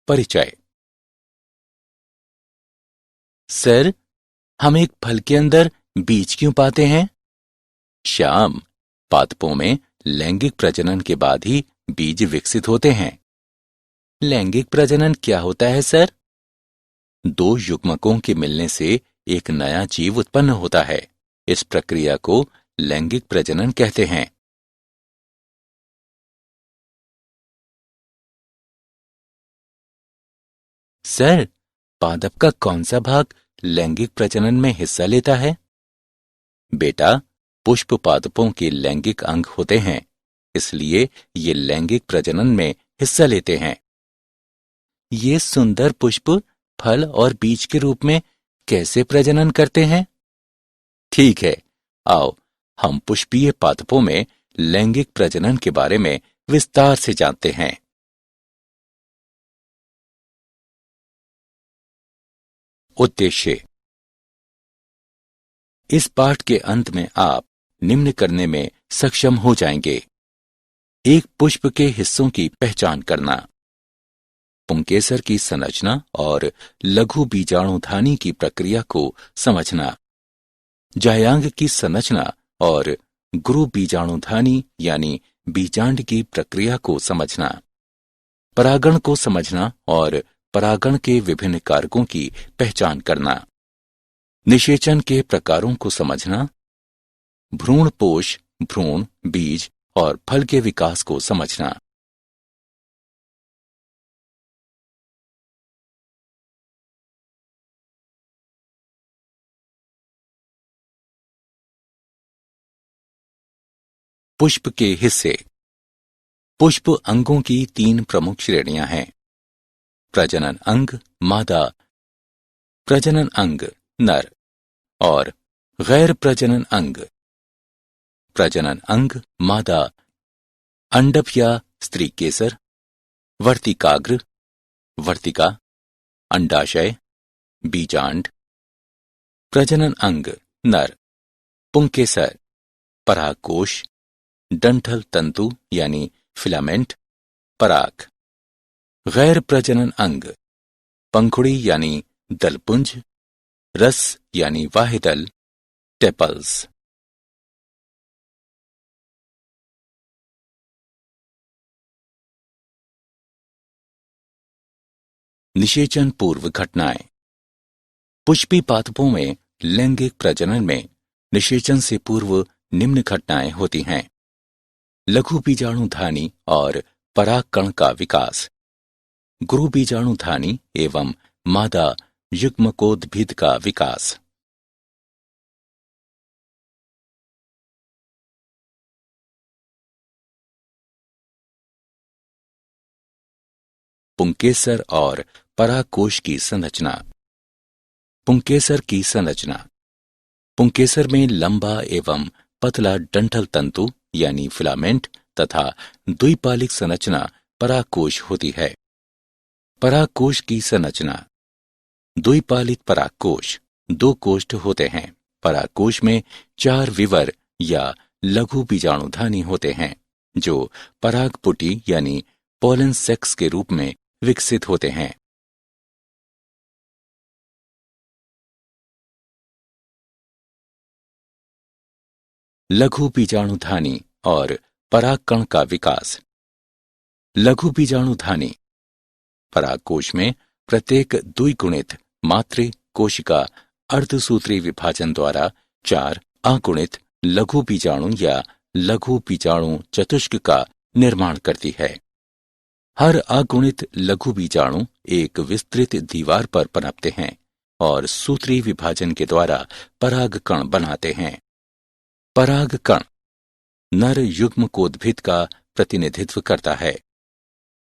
परिचय। सर, हम एक फल के अंदर बीज क्यों पाते हैं? श्याम, पादपों में लैंगिक प्रजनन के बाद ही बीज विकसित होते हैं। लैंगिक प्रजनन क्या होता है सर? दो युग्मकों के मिलने से एक नया जीव उत्पन्न होता है। इस प्रक्रिया को लैंगिक प्रजनन कहते हैं। सर, पादप का कौन सा भाग लैंगिक प्रजनन में हिस्सा लेता है? बेटा, पुष्प पादपों के लैंगिक अंग होते हैं, इसलिए ये लैंगिक प्रजनन में हिस्सा लेते हैं। ये सुंदर पुष्प फल और बीज के रूप में कैसे प्रजनन करते हैं? ठीक है, आओ हम पुष्पीय पादपों में लैंगिक प्रजनन के बारे में विस्तार से जानते हैं। उद्देश्य। इस पाठ के अंत में आप निम्न करने में सक्षम हो जाएंगे। एक पुष्प के हिस्सों की पहचान करना, पुंकेसर की संरचना और लघु बीजाणुधानी की प्रक्रिया को समझना, जायांग की संरचना और गुरु बीजाणुधानी यानी बीजांड की प्रक्रिया को समझना, परागण को समझना और परागण के विभिन्न कारकों की पहचान करना, निषेचन के प्रकारों को समझना, भ्रूणपोष, भ्रूण, बीज और फल के विकास को समझना। पुष्प के हिस्से। पुष्प अंगों की तीन प्रमुख श्रेणियां हैं। प्रजनन अंग मादा, प्रजनन अंग नर और गैर प्रजनन अंग। प्रजनन अंग मादा, अंडप या स्त्री केसर, वर्तिकाग्र, वर्तिका, अंडाशय, बीजांड। प्रजनन अंग नर, पुंकेसर, परागकोश, डंठल तंतु यानी फिलामेंट, पराग। गैर प्रजनन अंग पंखुड़ी यानी दलपुंज, रस यानी वाहिदल, टेपल्स। निषेचन पूर्व घटनाएं। पुष्पी पादपों में लैंगिक प्रजनन में निषेचन से पूर्व निम्न घटनाएं होती हैं। लघु बीजाणुधानी और परागकण का विकास, गुरु बीजाणुधानी एवं मादा युग्मकोद्भिद का विकास। पुंकेसर और परागकोश की संरचना। पुंकेसर की संरचना। पुंकेसर में लंबा एवं पतला डंठल तंतु यानी फिलामेंट तथा द्विपालिक संरचना परागकोश होती है। परागकोश की संरचना। द्विपालित परागकोश, दो कोष्ठ होते हैं। परागकोश में 4 विवर या लघु बीजाणुधानी होते हैं, जो परागपुटी यानी पोलन सेक्स के रूप में विकसित होते हैं। लघु बीजाणुधानी और परागकण का विकास। लघु बीजाणुधानी। परागकोश में प्रत्येक द्विगुणित मातृ कोशिका अर्धसूत्री विभाजन द्वारा 4 अगुणित लघु बीजाणु या लघु बीजाणु चतुष्क का निर्माण करती है। हर अगुणित लघु बीजाणु एक विस्तृत दीवार पर पनपते हैं और सूत्री विभाजन के द्वारा परागकण बनाते हैं। परागकण नर युग्मकोद्भिद का प्रतिनिधित्व करता है।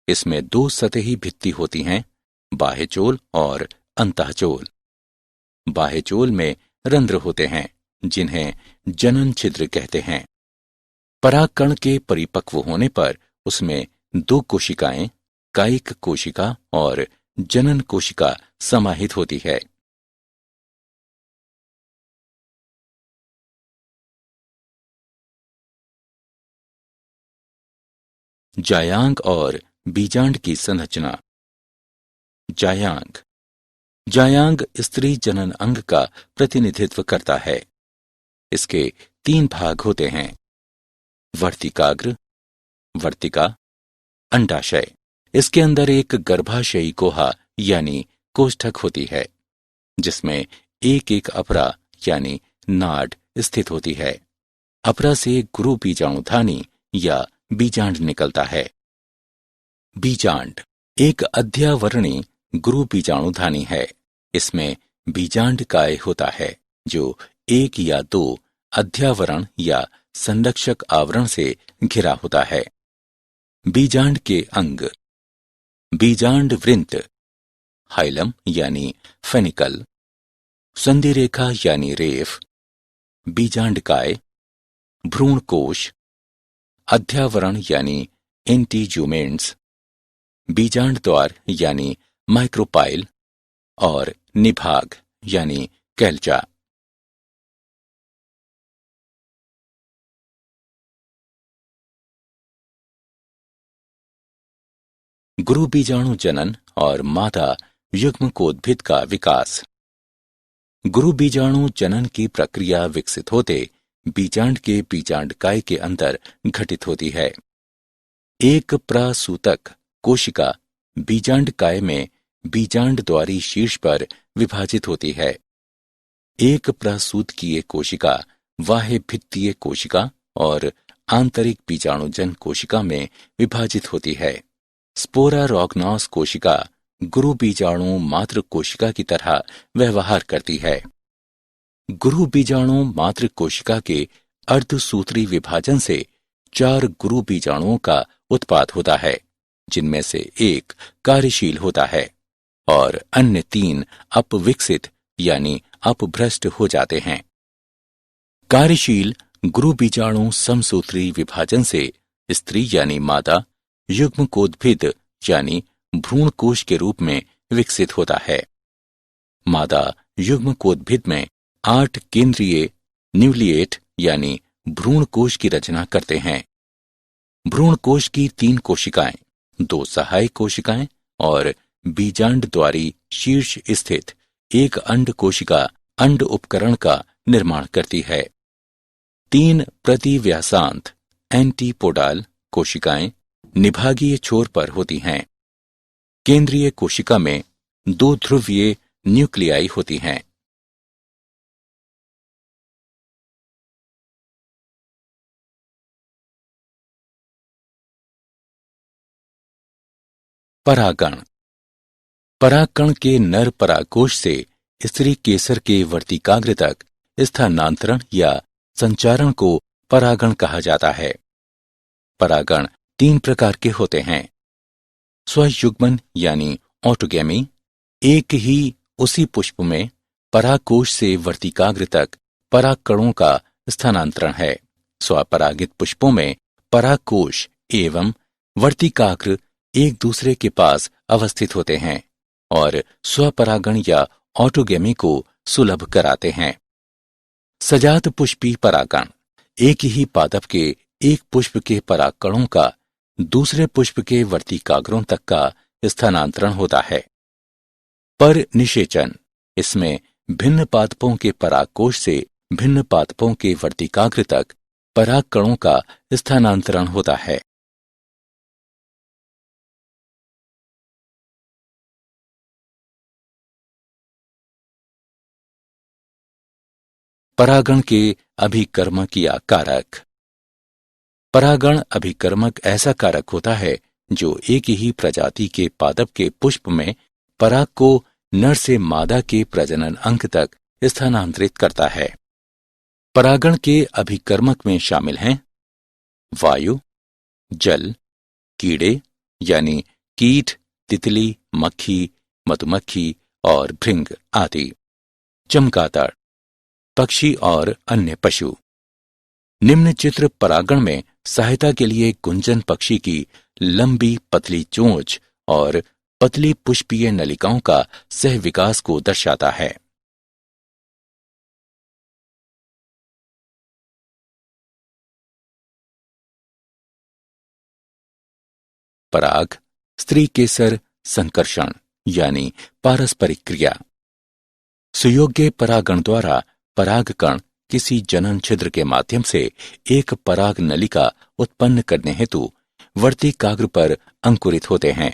इसमें 2 सतही भित्ति होती हैं, बाह्यचोल और अंतःचोल। बाह्यचोल में रंध्र होते हैं, जिन्हें जनन छिद्र कहते हैं। परागकण के परिपक्व होने पर उसमें 2 कोशिकाएं, कायिक कोशिका और जनन कोशिका समाहित होती है। जायांग और बीजांड की संरचना। जायांग। जायांग स्त्री जनन अंग का प्रतिनिधित्व करता है। इसके 3 भाग होते हैं: वर्तिकाग्र, वर्तिका, अंडाशय। इसके अंदर एक गर्भाशयी कोहा यानी कोष्ठक होती है, जिसमें एक एक अपरा यानी नाड स्थित होती है। अपरा से गुरु बीजाणुधानी या बीजांड निकलता है। बीजांड एक अध्यावरणी गुरु बीजाणुधानी है। इसमें बीजांड काय होता है, जो 1 या 2 अध्यावरण या संरक्षक आवरण से घिरा होता है। बीजांड के अंग: बीजांड वृंत, हाइलम यानी फेनिकल, संधि रेखा यानी रेफ, बीजांडकाय, भ्रूणकोश, अध्यावरण यानी एंटीज्यूमेंट्स, बीजांड द्वार यानी माइक्रोपाइल और निभाग यानी कैल्चा। गुरु बीजाणु जनन और मादा युग्मकोद्भिद का विकास। गुरु बीजाणु जनन की प्रक्रिया विकसित होते बीजांड के बीजांडकाय के अंदर घटित होती है। एक प्रसूतक कोशिका बीजांडकाय में बीजांड द्वारी शीर्ष पर विभाजित होती है। एक प्रसूतकीय कोशिका बाह्य भित्तीय कोशिका और आंतरिक बीजाणुजन कोशिका में विभाजित होती है। स्पोरारॉग्नोस कोशिका गुरु बीजाणु मातृ कोशिका की तरह व्यवहार करती है। गुरु बीजाणु मातृ कोशिका के अर्धसूत्री विभाजन से 4 गुरु बीजाणुओं का उत्पाद होता है, जिनमें से एक कार्यशील होता है और अन्य 3 अपविकसित यानी अपभ्रष्ट हो जाते हैं। कार्यशील गुरु बीजाणु समसूत्री विभाजन से स्त्री यानी मादा युग्मकोद्भिद यानी भ्रूणकोश के रूप में विकसित होता है। मादा युग्मकोद्भिद में 8 केंद्रीय न्यूक्लिएट यानी भ्रूणकोश की रचना करते हैं। भ्रूणकोश की 3 कोशिकाएं, 2 सहायक कोशिकाएं और बीजांड द्वारी शीर्ष स्थित एक अंड कोशिका अंड उपकरण का निर्माण करती है। 3 प्रतिव्यासांत एंटीपोडाल कोशिकाएं निभागीय छोर पर होती हैं। केंद्रीय कोशिका में 2 ध्रुवीय न्यूक्लियाई होती हैं। परागण। परागकण के नर परागकोश से स्त्री केसर के वर्तिकाग्र तक स्थानांतरण या संचारण को परागण कहा जाता है। परागण 3 प्रकार के होते हैं: स्वयुग्मन यानी ऑटोगैमी, एक ही उसी पुष्प में परागकोश से वर्तिकाग्र तक परागकणों का स्थानांतरण है। स्वपरागित पुष्पों में परागकोश एवं वर्तिकाग्र एक दूसरे के पास अवस्थित होते हैं और स्वपरागण या ऑटोगैमी को सुलभ कराते हैं। सजात पुष्पी परागण एक ही पादप के एक पुष्प के परागकणों का दूसरे पुष्प के वर्तिकाग्रों तक का स्थानांतरण होता है। पर निषेचन इसमें भिन्न पादपों के परागकोश से भिन्न पादपों के वर्तिकाग्र तक परागकणों का स्थानांतरण होता है। परागण के अभिकर्मक या कारक। परागण अभिकर्मक ऐसा कारक होता है जो एक ही प्रजाति के पादप के पुष्प में पराग को नर से मादा के प्रजनन अंग तक स्थानांतरित करता है। परागण के अभिकर्मक में शामिल हैं वायु, जल, कीड़े यानी कीट, तितली, मक्खी, मधुमक्खी और भृंग आदि, चमगादड़, पक्षी और अन्य पशु। निम्न चित्र परागण में सहायता के लिए गुंजन पक्षी की लंबी पतली चोंच और पतली पुष्पीय नलिकाओं का सहविकास को दर्शाता है। पराग, स्त्री केसर, संकर्षण यानी पारस्परिक क्रिया। सुयोग्य परागण द्वारा परागकण किसी जनन छिद्र के माध्यम से एक पराग नलिका उत्पन्न करने हेतु वर्तिकाग्र पर अंकुरित होते हैं।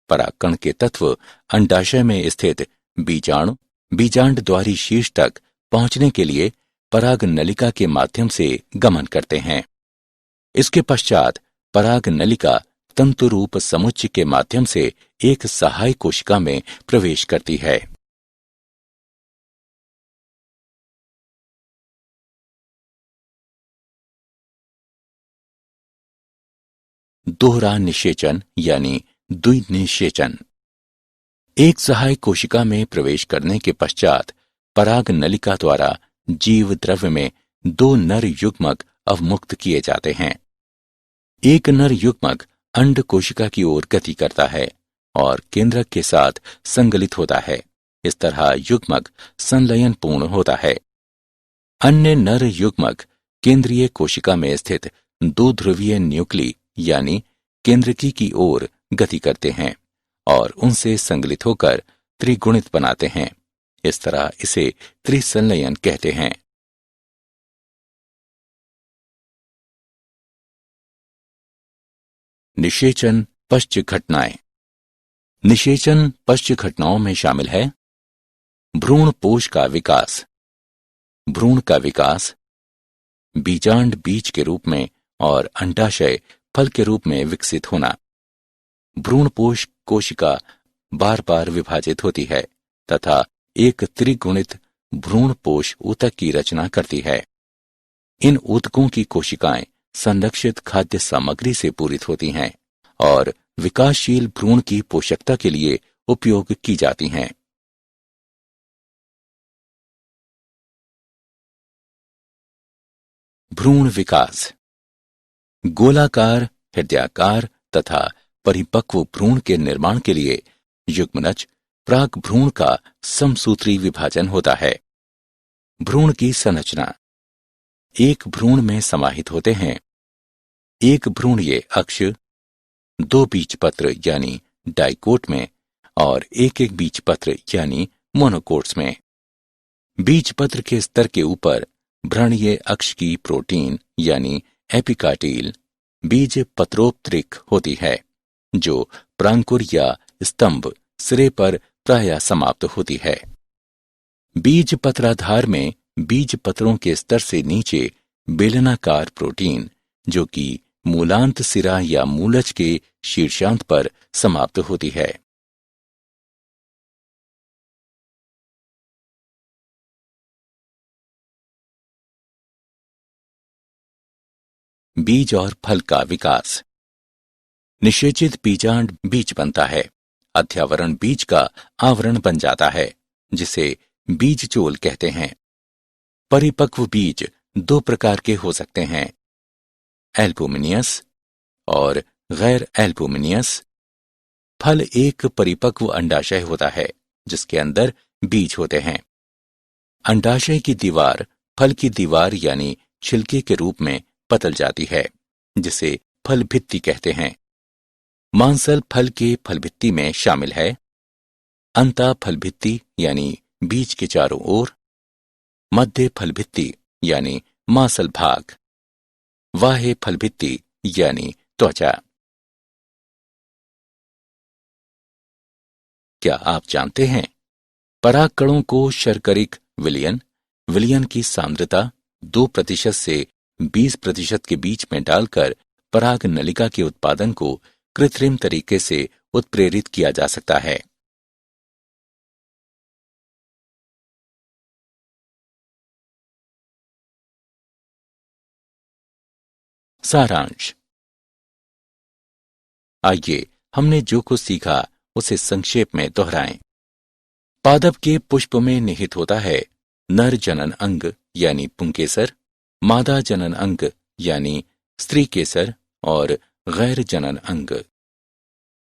परागकण के तत्व अंडाशय में स्थित बीजाणु बीजांड द्वारी शीर्ष तक पहुंचने के लिए पराग नलिका के माध्यम से गमन करते हैं। इसके पश्चात पराग नलिका तंतुरूप समुच्चय के माध्यम से एक सहायक कोशिका में प्रवेश करती है। दोहरा निषेचन यानी द्विनिषेचन। एक सहायक कोशिका में प्रवेश करने के पश्चात पराग नलिका द्वारा जीव द्रव्य में दो नर युग्मक अवमुक्त किए जाते हैं। एक नर युग्मक अंड कोशिका की ओर गति करता है और केंद्रक के साथ संगलित होता है। इस तरह युग्मक संलयन पूर्ण होता है। अन्य नर युग्मक केंद्रीय कोशिका में स्थित दो ध्रुवीय न्यूक्ली यानी केंद्रकी की ओर गति करते हैं और उनसे संगलित होकर त्रिगुणित बनाते हैं। इस तरह इसे त्रिसंलयन कहते हैं। निषेचन पश्च घटनाएं। निषेचन पश्च घटनाओं में शामिल है भ्रूण पोष का विकास, भ्रूण का विकास, बीजांड बीज के रूप में और अंडाशय फल के रूप में विकसित होना। भ्रूणपोष कोशिका बार बार विभाजित होती है तथा एक त्रिगुणित भ्रूणपोष ऊतक की रचना करती है। इन ऊतकों की कोशिकाएं संरक्षित खाद्य सामग्री से पूरित होती हैं और विकासशील भ्रूण की पोषकता के लिए उपयोग की जाती हैं। भ्रूण विकास। गोलाकार, हृदयाकार तथा परिपक्व भ्रूण के निर्माण के लिए युग्मनज प्राक भ्रूण का समसूत्री विभाजन होता है। भ्रूण की संरचना। एक भ्रूण में समाहित होते हैं एक भ्रूणीय अक्ष, दो बीजपत्र यानी डाइकोट में और एक एक बीजपत्र यानी मोनोकोट्स में। बीजपत्र के स्तर के ऊपर भ्रणीय अक्ष की प्रोटीन यानी एपिकाटील बीज पत्रोपत्रिक होती है जो प्रांकुर या स्तंभ सिरे पर प्रायः समाप्त होती है। बीज पत्राधार में बीज पत्रों के स्तर से नीचे बेलनाकार प्रोटीन जो कि मूलांत सिरा या मूलज के शीर्षांत पर समाप्त होती है। बीज और फल का विकास। निषेचित बीजांड बीज बनता है। अध्यावरण बीज का आवरण बन जाता है जिसे बीजचोल कहते हैं। परिपक्व बीज दो प्रकार के हो सकते हैं, एल्बुमिनियस और गैर एल्बुमिनियस। फल एक परिपक्व अंडाशय होता है जिसके अंदर बीज होते हैं। अंडाशय की दीवार फल की दीवार यानी छिलके के रूप में पतल जाती है जिसे फल भित्ति कहते हैं। मांसल फल के फल भित्ति में शामिल है अंता फल भित्ति यानी बीज के चारों ओर, मध्य फल भित्ति यानी मांसल भाग, बाह्य फल भित्ति यानी त्वचा। क्या आप जानते हैं परागकणों को शर्करिक विलयन, विलयन की सांद्रता 2% से 20% के बीच में डालकर पराग नलिका के उत्पादन को कृत्रिम तरीके से उत्प्रेरित किया जा सकता है। सारांश। आइए हमने जो कुछ सीखा उसे संक्षेप में दोहराएं। पादप के पुष्प में निहित होता है नर जनन अंग यानी पुंकेसर, मादा जनन अंग यानी स्त्री केसर और गैर जनन अंग।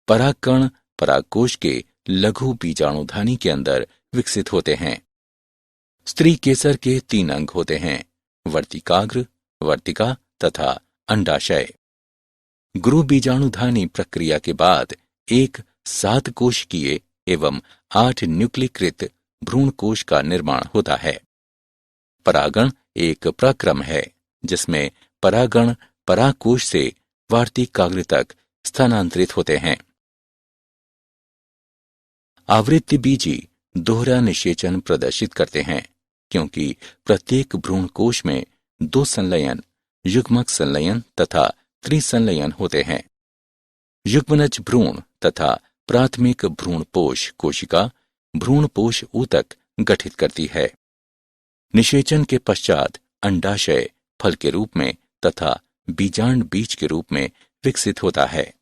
परागकण परागकोश के लघु बीजाणुधानी के अंदर विकसित होते हैं। स्त्री केसर के 3 अंग होते हैं, वर्तिकाग्र, वर्तिका तथा अंडाशय। गुरु बीजाणुधानी प्रक्रिया के बाद एक 7 कोशिकीय एवं 8 न्यूक्लीकृत भ्रूण कोश का निर्माण होता है। परागण एक प्रक्रम है जिसमें परागण परागकोश से वार्तिकाग्र तक स्थानांतरित होते हैं। आवृत्तिबीजी दोहरा निषेचन प्रदर्शित करते हैं क्योंकि प्रत्येक भ्रूण कोश में 2 संलयन, युग्मक संलयन तथा त्रिसंलयन होते हैं। युग्मनज भ्रूण तथा प्राथमिक भ्रूणपोष कोशिका भ्रूणपोष ऊतक गठित करती है। निषेचन के पश्चात अंडाशय फल के रूप में तथा बीजांड बीज के रूप में विकसित होता है।